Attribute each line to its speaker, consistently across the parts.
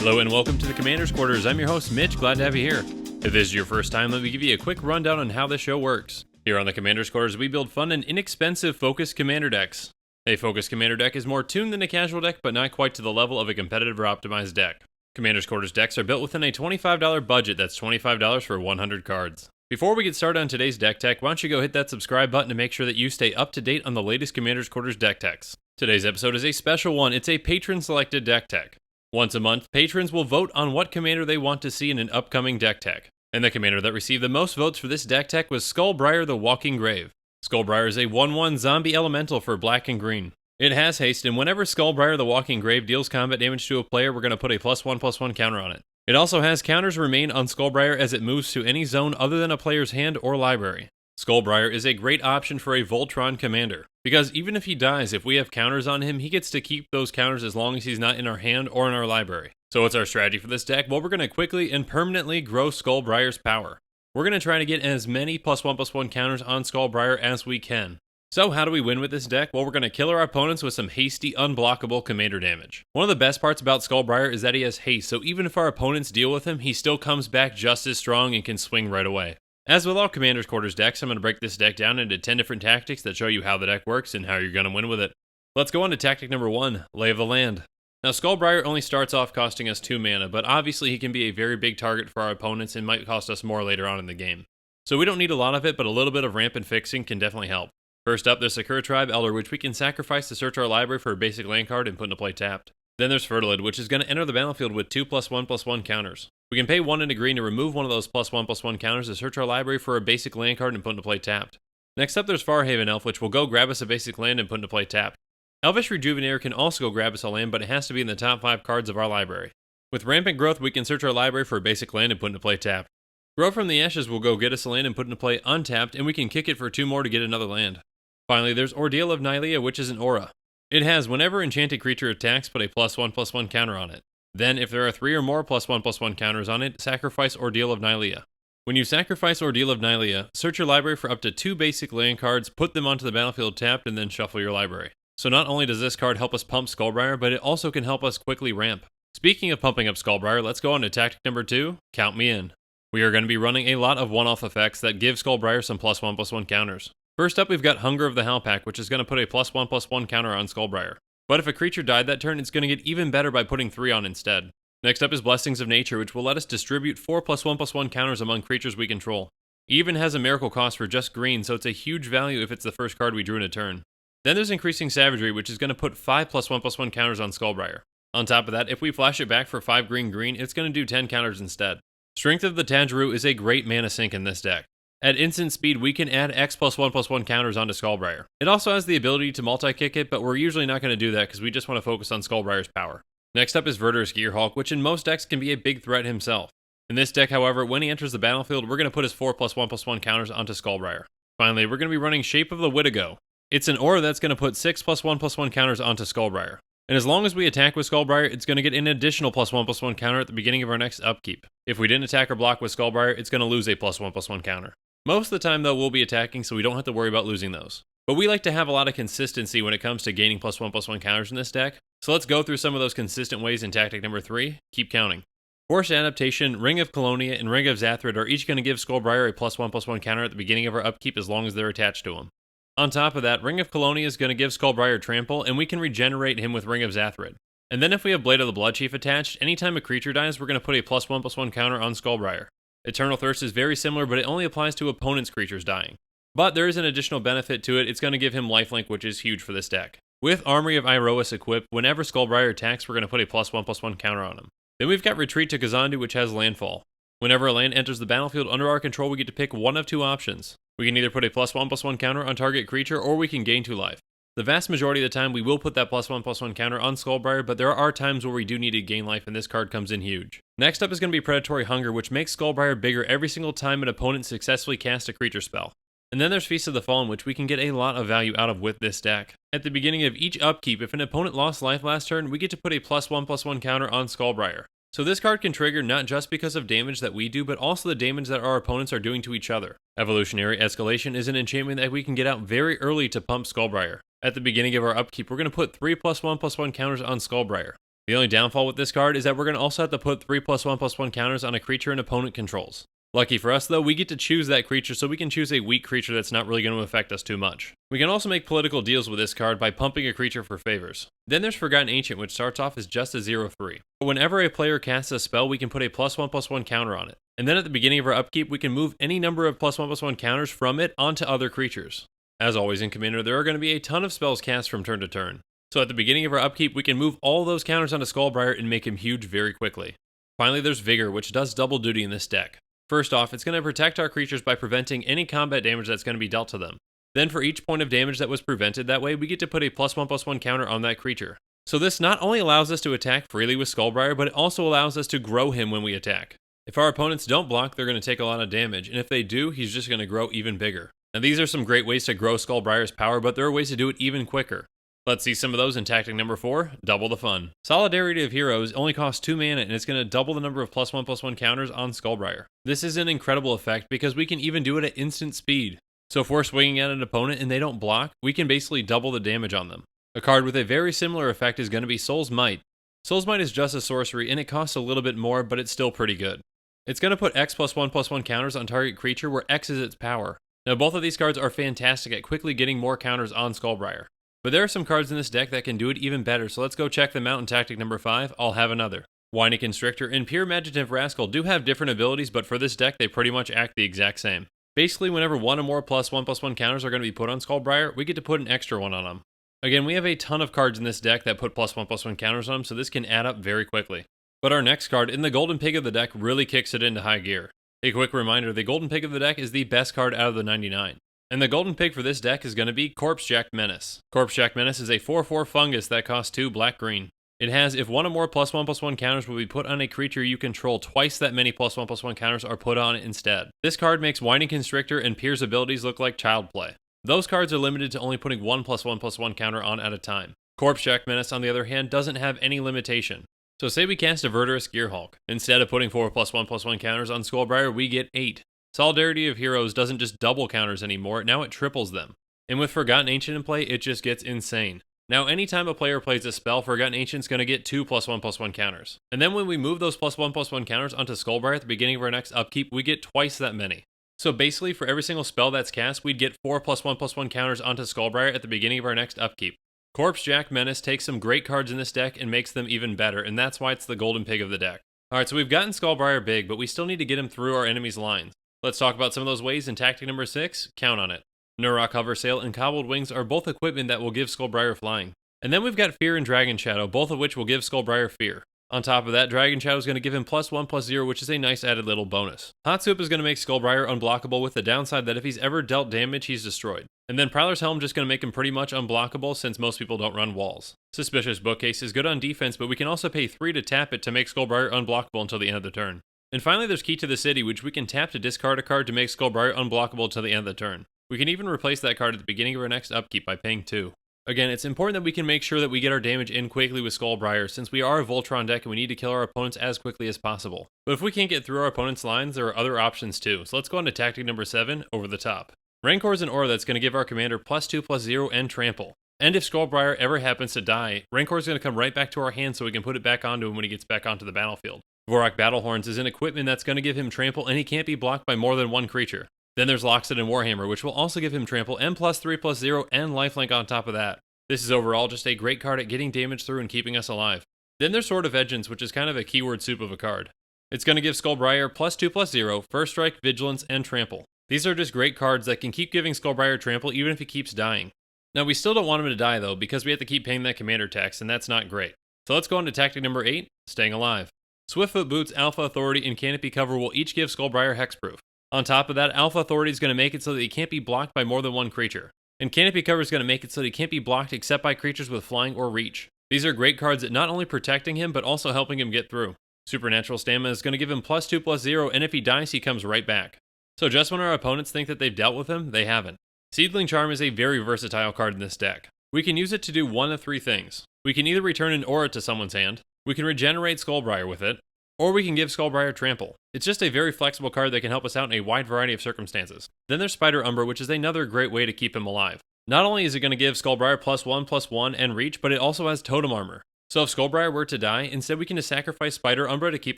Speaker 1: Hello and welcome to the Commander's Quarters. I'm your host, Mitch. Glad to have you here. If this is your first time, let me give you a quick rundown on how this show works. Here on the Commander's Quarters, we build fun and inexpensive focused commander decks. A focused commander deck is more tuned than a casual deck, but not quite to the level of a competitive or optimized deck. Commander's Quarters decks are built within a $25 budget. That's $25 for 100 cards. Before we get started on today's deck tech, why don't you go hit that subscribe button to make sure that you stay up to date on the latest Commander's Quarters deck techs. Today's episode is a special one. It's a patron selected deck tech. Once a month, patrons will vote on what commander they want to see in an upcoming deck tech. And the commander that received the most votes for this deck tech was Skullbriar the Walking Grave. Skullbriar is a 1/1 zombie elemental for black and green. It has haste, and whenever Skullbriar the Walking Grave deals combat damage to a player, we're going to put a +1/+1 counter on it. It also has counters remain on Skullbriar as it moves to any zone other than a player's hand or library. Skullbriar is a great option for a Voltron commander, because even if he dies, if we have counters on him, he gets to keep those counters as long as he's not in our hand or in our library. So what's our strategy for this deck? Well, we're going to quickly and permanently grow Skullbriar's power. We're going to try to get as many +1/+1 counters on Skullbriar as we can. So how do we win with this deck? Well, we're going to kill our opponents with some hasty, unblockable commander damage. One of the best parts about Skullbriar is that he has haste, so even if our opponents deal with him, he still comes back just as strong and can swing right away. As with all Commander's Quarters decks, I'm going to break this deck down into 10 different tactics that show you how the deck works and how you're going to win with it. Let's go on to tactic number 1, Lay of the Land. Now, Skullbriar only starts off costing us 2 mana, but obviously he can be a very big target for our opponents and might cost us more later on in the game. So we don't need a lot of it, but a little bit of ramp and fixing can definitely help. First up, there's Sakura Tribe Elder, which we can sacrifice to search our library for a basic land card and put into play tapped. Then there's Fertilid, which is going to enter the battlefield with 2 +1/+1 counters. We can pay 1 into green to remove one of those +1/+1 counters to search our library for a basic land card and put into play tapped. Next up, there's Farhaven Elf, which will go grab us a basic land and put into play tapped. Elvish Rejuvenator can also go grab us a land, but it has to be in the top 5 cards of our library. With Rampant Growth, we can search our library for a basic land and put into play tapped. Grow from the Ashes will go get us a land and put into play untapped, and we can kick it for 2 more to get another land. Finally, there's Ordeal of Nylea, which is an aura. It has whenever enchanted creature attacks, put a +1/+1 counter on it. Then, if there are 3 or more +1/+1 counters on it, sacrifice Ordeal of Nylea. When you sacrifice Ordeal of Nylea, search your library for up to 2 basic land cards, put them onto the battlefield tapped, and then shuffle your library. So not only does this card help us pump Skullbriar, but it also can help us quickly ramp. Speaking of pumping up Skullbriar, let's go on to tactic number 2, Count Me In. We are going to be running a lot of one-off effects that give Skullbriar some +1/+1 counters. First up, we've got Hunger of the Howlpack, which is going to put a +1/+1 counter on Skullbriar. But if a creature died that turn, it's going to get even better by putting 3 on instead. Next up is Blessings of Nature, which will let us distribute 4 +1/+1 counters among creatures we control. It even has a miracle cost for just green, so it's a huge value if it's the first card we drew in a turn. Then there's Increasing Savagery, which is going to put 5 +1/+1 counters on Skullbriar. On top of that, if we flash it back for 5 green, it's going to do 10 counters instead. Strength of the Tanjiro is a great mana sink in this deck. At instant speed, we can add X +1/+1 counters onto Skullbriar. It also has the ability to multi-kick it, but we're usually not going to do that because we just want to focus on Skullbriar's power. Next up is Verdurous Gearhulk, which in most decks can be a big threat himself. In this deck, however, when he enters the battlefield, we're going to put his 4 +1/+1 counters onto Skullbriar. Finally, we're going to be running Shape of the Wittigo. It's an aura that's going to put 6 +1/+1 counters onto Skullbriar. And as long as we attack with Skullbriar, it's going to get an additional +1/+1 counter at the beginning of our next upkeep. If we didn't attack or block with Skullbriar, it's going to lose a +1/+1 counter. Most of the time, though, we'll be attacking, so we don't have to worry about losing those. But we like to have a lot of consistency when it comes to gaining +1/+1 counters in this deck, so let's go through some of those consistent ways in tactic number 3, keep counting. Forced Adaptation, Ring of Colonia, and Ring of Zathrid are each going to give Skullbriar a +1/+1 counter at the beginning of our upkeep as long as they're attached to him. On top of that, Ring of Colonia is going to give Skullbriar Trample, and we can regenerate him with Ring of Zathrid. And then if we have Blade of the Bloodchief attached, anytime a creature dies, we're going to put a +1/+1 counter on Skullbriar. Eternal Thirst is very similar, but it only applies to opponents' creatures dying. But there is an additional benefit to it. It's going to give him lifelink, which is huge for this deck. With Armory of Iroas equipped, whenever Skullbriar attacks, we're going to put a +1/+1 counter on him. Then we've got Retreat to Kazandu, which has Landfall. Whenever a land enters the battlefield under our control, we get to pick one of 2 options. We can either put a +1/+1 counter on target creature, or we can gain 2 life. The vast majority of the time, we will put that +1/+1 counter on Skullbriar, but there are times where we do need to gain life, and this card comes in huge. Next up is going to be Predatory Hunger, which makes Skullbriar bigger every single time an opponent successfully casts a creature spell. And then there's Feast of the Fallen, which we can get a lot of value out of with this deck. At the beginning of each upkeep, if an opponent lost life last turn, we get to put a +1/+1 counter on Skullbriar. So this card can trigger not just because of damage that we do, but also the damage that our opponents are doing to each other. Evolutionary Escalation is an enchantment that we can get out very early to pump Skullbriar. At the beginning of our upkeep, we're going to put 3 +1/+1 counters on Skullbriar. The only downfall with this card is that we're going to also have to put 3+1/+1 counters on a creature an opponent controls. Lucky for us though, we get to choose that creature, so we can choose a weak creature that's not really going to affect us too much. We can also make political deals with this card by pumping a creature for favors. Then there's Forgotten Ancient, which starts off as just a 0/3. But whenever a player casts a spell, we can put a +1/+1 counter on it. And then at the beginning of our upkeep, we can move any number of +1/+1 counters from it onto other creatures. As always in Commander, there are going to be a ton of spells cast from turn to turn. So at the beginning of our upkeep, we can move all those counters onto Skullbriar and make him huge very quickly. Finally, there's Vigor, which does double duty in this deck. First off, it's going to protect our creatures by preventing any combat damage that's going to be dealt to them. Then for each point of damage that was prevented that way, we get to put a +1/+1 counter on that creature. So this not only allows us to attack freely with Skullbriar, but it also allows us to grow him when we attack. If our opponents don't block, they're going to take a lot of damage, and if they do, he's just going to grow even bigger. Now these are some great ways to grow Skullbriar's power, but there are ways to do it even quicker. Let's see some of those in tactic number 4, double the fun. Solidarity of Heroes only costs 2 mana and it's going to double the number of +1/+1 counters on Skullbriar. This is an incredible effect because we can even do it at instant speed. So if we're swinging at an opponent and they don't block, we can basically double the damage on them. A card with a very similar effect is going to be Soul's Might. Soul's Might is just a sorcery and it costs a little bit more, but it's still pretty good. It's going to put X +1/+1 counters on target creature where X is its power. Now both of these cards are fantastic at quickly getting more counters on Skullbriar. But there are some cards in this deck that can do it even better, so let's go check them out in tactic number 5, I'll have another. Whiny Constrictor and Pure Imaginative Rascal do have different abilities, but for this deck they pretty much act the exact same. Basically, whenever one or more +1/+1 counters are going to be put on Skullbriar, we get to put an extra one on them. Again, we have a ton of cards in this deck that put +1/+1 counters on them, so this can add up very quickly. But our next card in the Golden Pig of the deck really kicks it into high gear. A quick reminder, the Golden Pig of the deck is the best card out of the 99. And the Golden Pig for this deck is going to be Corpsejack Menace. Corpsejack Menace is a 4/4 fungus that costs 2 black-green. It has, if one or more +1/+1 counters will be put on a creature you control, twice that many +1/+1 counters are put on it instead. This card makes Whiny Constrictor and Pier's abilities look like child play. Those cards are limited to only putting one +1/+1 counter on at a time. Corpsejack Menace, on the other hand, doesn't have any limitation. So say we cast a Verdurous Gearhulk. Instead of putting 4 +1/+1 counters on Skullbriar, we get 8. Solidarity of Heroes doesn't just double counters anymore, now it triples them. And with Forgotten Ancient in play, it just gets insane. Now anytime a player plays a spell, Forgotten Ancient's going to get 2 +1/+1 counters. And then when we move those +1/+1 counters onto Skullbriar at the beginning of our next upkeep, we get twice that many. So basically, for every single spell that's cast, we'd get 4 +1/+1 counters onto Skullbriar at the beginning of our next upkeep. Corpsejack Menace takes some great cards in this deck and makes them even better, and that's why it's the Golden Pig of the deck. Alright, so we've gotten Skullbriar big, but we still need to get him through our enemy's lines. Let's talk about some of those ways in tactic number 6, count on it. Nurok Hover Sail and Cobbled Wings are both equipment that will give Skullbriar flying. And then we've got Fear and Dragon Shadow, both of which will give Skullbriar fear. On top of that, Dragon Shadow is going to give him +1/+0, which is a nice added little bonus. Hot Soup is going to make Skullbriar unblockable with the downside that if he's ever dealt damage, he's destroyed. And then Prowler's Helm just going to make him pretty much unblockable since most people don't run walls. Suspicious Bookcase is good on defense, but we can also pay 3 to tap it to make Skullbriar unblockable until the end of the turn. And finally, there's Key to the City, which we can tap to discard a card to make Skullbriar unblockable till the end of the turn. We can even replace that card at the beginning of our next upkeep by paying 2. Again, it's important that we can make sure that we get our damage in quickly with Skullbriar, since we are a Voltron deck and we need to kill our opponents as quickly as possible. But if we can't get through our opponent's lines, there are other options too, so let's go on to tactic number 7, over the top. Rancor is an aura that's going to give our commander +2/+0 and trample. And if Skullbriar ever happens to die, Rancor is going to come right back to our hand so we can put it back onto him when he gets back onto the battlefield. Vorak Battlehorns is an equipment that's going to give him trample and he can't be blocked by more than one creature. Then there's Loxodon and Warhammer, which will also give him trample and +3/+0 and lifelink on top of that. This is overall just a great card at getting damage through and keeping us alive. Then there's Sword of Vengeance, which is kind of a keyword soup of a card. It's going to give Skullbriar +2/+0, First Strike, Vigilance, and Trample. These are just great cards that can keep giving Skullbriar trample even if he keeps dying. Now we still don't want him to die though, because we have to keep paying that commander tax, and that's not great. So let's go on to tactic number 8, staying alive. Swiftfoot Boots, Alpha Authority, and Canopy Cover will each give Skullbriar hexproof. On top of that, Alpha Authority is going to make it so that he can't be blocked by more than one creature. And Canopy Cover is going to make it so that he can't be blocked except by creatures with flying or reach. These are great cards at not only protecting him, but also helping him get through. Supernatural Stamina is going to give him +2/+0, and if he dies, he comes right back. So just when our opponents think that they've dealt with him, they haven't. Seedling Charm is a very versatile card in this deck. We can use it to do one of 3 things. We can either return an aura to someone's hand, we can regenerate Skullbriar with it, or we can give Skullbriar trample. It's just a very flexible card that can help us out in a wide variety of circumstances. Then there's Spider Umbra, which is another great way to keep him alive. Not only is it going to give Skullbriar +1/+1 and reach, but it also has totem armor. So if Skullbriar were to die, instead we can just sacrifice Spider Umbra to keep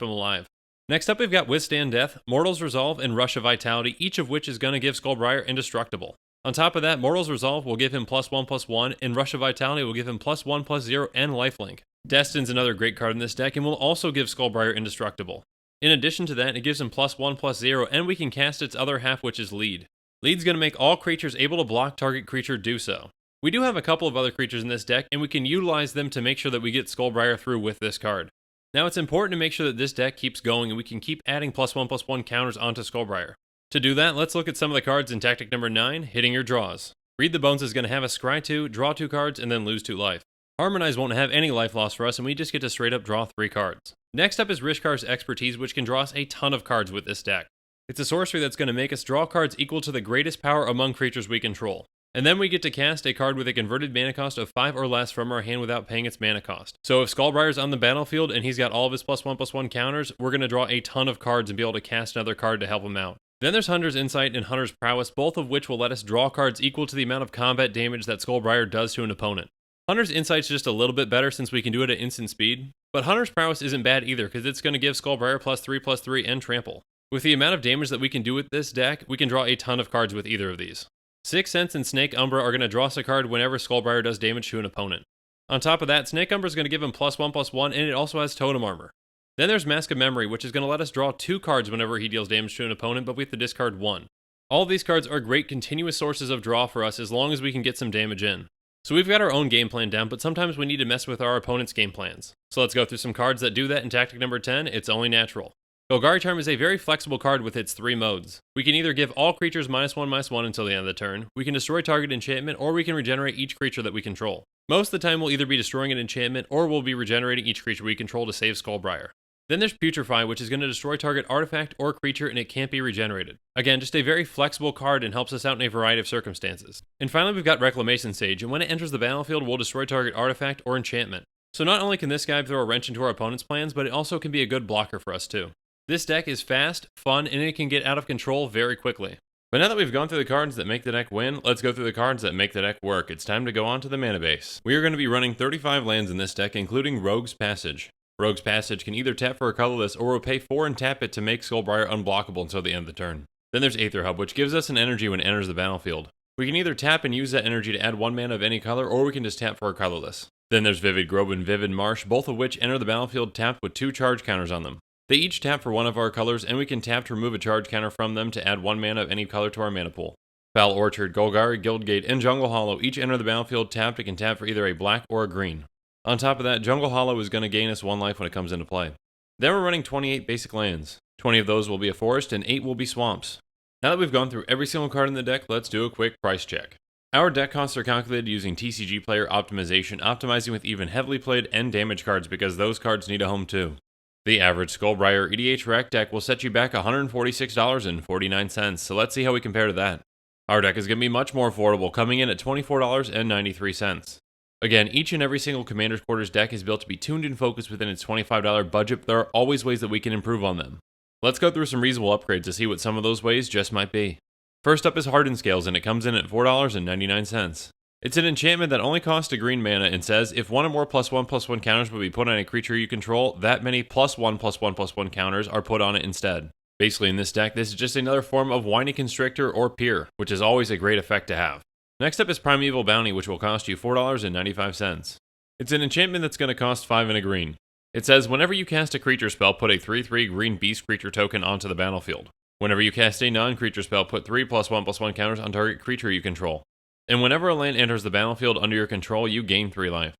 Speaker 1: him alive. Next up we've got Withstand Death, Mortal's Resolve, and Rush of Vitality, each of which is going to give Skullbriar indestructible. On top of that, Mortal's Resolve will give him +1/+1, and Rush of Vitality will give him +1/+0 and lifelink. Destin's another great card in this deck and will also give Skullbriar indestructible. In addition to that, it gives him +1/+0, and we can cast its other half, which is Lead. Lead's going to make all creatures able to block target creature do so. We do have a couple of other creatures in this deck, and we can utilize them to make sure that we get Skullbriar through with this card. Now it's important to make sure that this deck keeps going and we can keep adding +1/+1 counters onto Skullbriar. To do that, let's look at some of the cards in tactic number 9, hitting your draws. Read the Bones is going to have us scry 2, draw 2 cards, and then lose 2 life. Harmonize won't have any life loss for us, and we just get to straight up draw 3 cards. Next up is Rishkar's Expertise, which can draw us a ton of cards with this deck. It's a sorcery that's going to make us draw cards equal to the greatest power among creatures we control. And then we get to cast a card with a converted mana cost of 5 or less from our hand without paying its mana cost. So if Skullbriar's on the battlefield and he's got all of his +1/+1 counters, we're going to draw a ton of cards and be able to cast another card to help him out. Then there's Hunter's Insight and Hunter's Prowess, both of which will let us draw cards equal to the amount of combat damage that Skullbriar does to an opponent. Hunter's Insight's just a little bit better since we can do it at instant speed, but Hunter's Prowess isn't bad either because it's going to give Skullbriar +3/+3 and trample. With the amount of damage that we can do with this deck, we can draw a ton of cards with either of these. Sixth Sense and Snake Umbra are going to draw us a card whenever Skullbriar does damage to an opponent. On top of that, Snake Umbra is going to give him +1/+1, and it also has Totem Armor. Then there's Mask of Memory, which is going to let us draw 2 cards whenever he deals damage to an opponent, but we have to discard 1. All of these cards are great continuous sources of draw for us as long as we can get some damage in. So we've got our own game plan down, but sometimes we need to mess with our opponent's game plans. So let's go through some cards that do that in tactic number 10, It's Only Natural. Golgari Charm is a very flexible card with its 3 modes. We can either give all creatures -1/-1 until the end of the turn, we can destroy target enchantment, or we can regenerate each creature that we control. Most of the time we'll either be destroying an enchantment, or we'll be regenerating each creature we control to save Skullbriar. Then there's Putrefy, which is going to destroy target artifact or creature and it can't be regenerated. Again, just a very flexible card and helps us out in a variety of circumstances. And finally we've got Reclamation Sage, and when it enters the battlefield we'll destroy target artifact or enchantment. So not only can this guy throw a wrench into our opponent's plans, but it also can be a good blocker for us too. This deck is fast, fun, and it can get out of control very quickly. But now that we've gone through the cards that make the deck win, let's go through the cards that make the deck work. It's time to go on to the mana base. We are going to be running 35 lands in this deck, including Rogue's Passage. Rogue's Passage can either tap for a colorless, or we'll pay 4 and tap it to make Skullbriar unblockable until the end of the turn. Then there's Aether Hub, which gives us an energy when it enters the battlefield. We can either tap and use that energy to add 1 mana of any color, or we can just tap for a colorless. Then there's Vivid Grove and Vivid Marsh, both of which enter the battlefield tapped with 2 charge counters on them. They each tap for 1 of our colors, and we can tap to remove a charge counter from them to add 1 mana of any color to our mana pool. Foul Orchard, Golgari, Guildgate, and Jungle Hollow each enter the battlefield tapped and can tap for either a black or a green. On top of that, Jungle Hollow is going to gain us 1 life when it comes into play. Then we're running 28 basic lands. 20 of those will be a forest, and 8 will be swamps. Now that we've gone through every single card in the deck, let's do a quick price check. Our deck costs are calculated using TCG player optimization, optimizing with even heavily played and damage cards because those cards need a home too. The average Skullbriar EDH Rec deck will set you back $146.49, so let's see how we compare to that. Our deck is going to be much more affordable, coming in at $24.93. Again, each and every single Commander's Quarters deck is built to be tuned and focused within its $25 budget, but there are always ways that we can improve on them. Let's go through some reasonable upgrades to see what some of those ways just might be. First up is Hardened Scales, and it comes in at $4.99. It's an enchantment that only costs a green mana and says, if 1 or more +1/+1 counters will be put on a creature you control, that many +1/+1/+1 counters are put on it instead. Basically in this deck, this is just another form of Whiny Constrictor or Peer, which is always a great effect to have. Next up is Primeval Bounty, which will cost you $4.95. It's an enchantment that's going to cost 5 and a green. It says, whenever you cast a creature spell, put a 3/3 green beast creature token onto the battlefield. Whenever you cast a non-creature spell, put 3 +1/+1 counters on target creature you control. And whenever a land enters the battlefield under your control, you gain 3 life.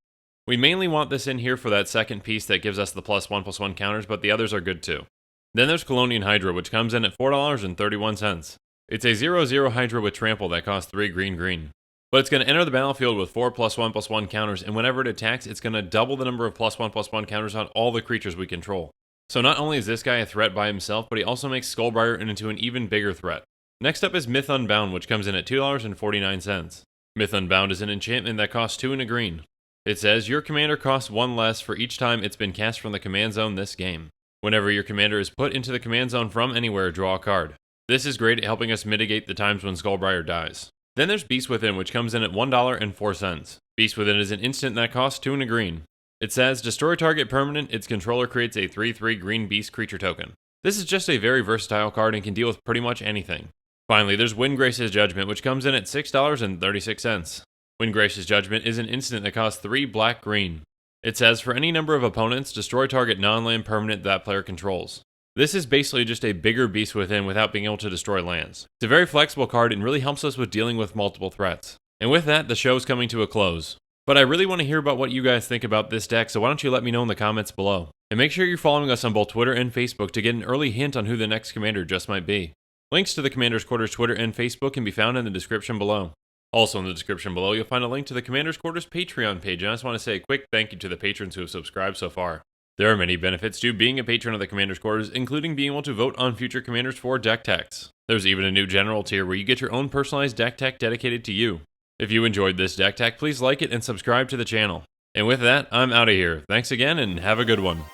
Speaker 1: We mainly want this in here for that second piece that gives us the +1/+1 counters, but the others are good too. Then there's Colonian Hydra, which comes in at $4.31. It's a 0/0 Hydra with trample that costs 3 green. But it's going to enter the battlefield with 4 +1/+1 counters, and whenever it attacks, it's going to double the number of +1/+1 counters on all the creatures we control. So not only is this guy a threat by himself, but he also makes Skullbriar into an even bigger threat. Next up is Myth Unbound, which comes in at $2.49. Myth Unbound is an enchantment that costs 2 and a green. It says, your commander costs 1 less for each time it's been cast from the command zone this game. Whenever your commander is put into the command zone from anywhere, draw a card. This is great at helping us mitigate the times when Skullbriar dies. Then there's Beast Within, which comes in at $1.04. Beast Within is an instant that costs 2 and a green. It says, destroy target permanent, its controller creates a 3/3 green beast creature token. This is just a very versatile card and can deal with pretty much anything. Finally, there's Windgrace's Judgment, which comes in at $6.36. Windgrace's Judgment is an instant that costs 3 black-green. It says, for any number of opponents, destroy target non-land permanent that player controls. This is basically just a bigger beast within without being able to destroy lands. It's a very flexible card and really helps us with dealing with multiple threats. And with that, the show's coming to a close. But I really want to hear about what you guys think about this deck, so why don't you let me know in the comments below. And make sure you're following us on both Twitter and Facebook to get an early hint on who the next commander just might be. Links to the Commander's Quarters Twitter and Facebook can be found in the description below. Also in the description below, you'll find a link to the Commander's Quarters Patreon page, and I just want to say a quick thank you to the patrons who have subscribed so far. There are many benefits to being a patron of the Commander's Quarters, including being able to vote on future commanders for deck techs. There's even a new general tier where you get your own personalized deck tech dedicated to you. If you enjoyed this deck tech, please like it and subscribe to the channel. And with that, I'm out of here. Thanks again and have a good one.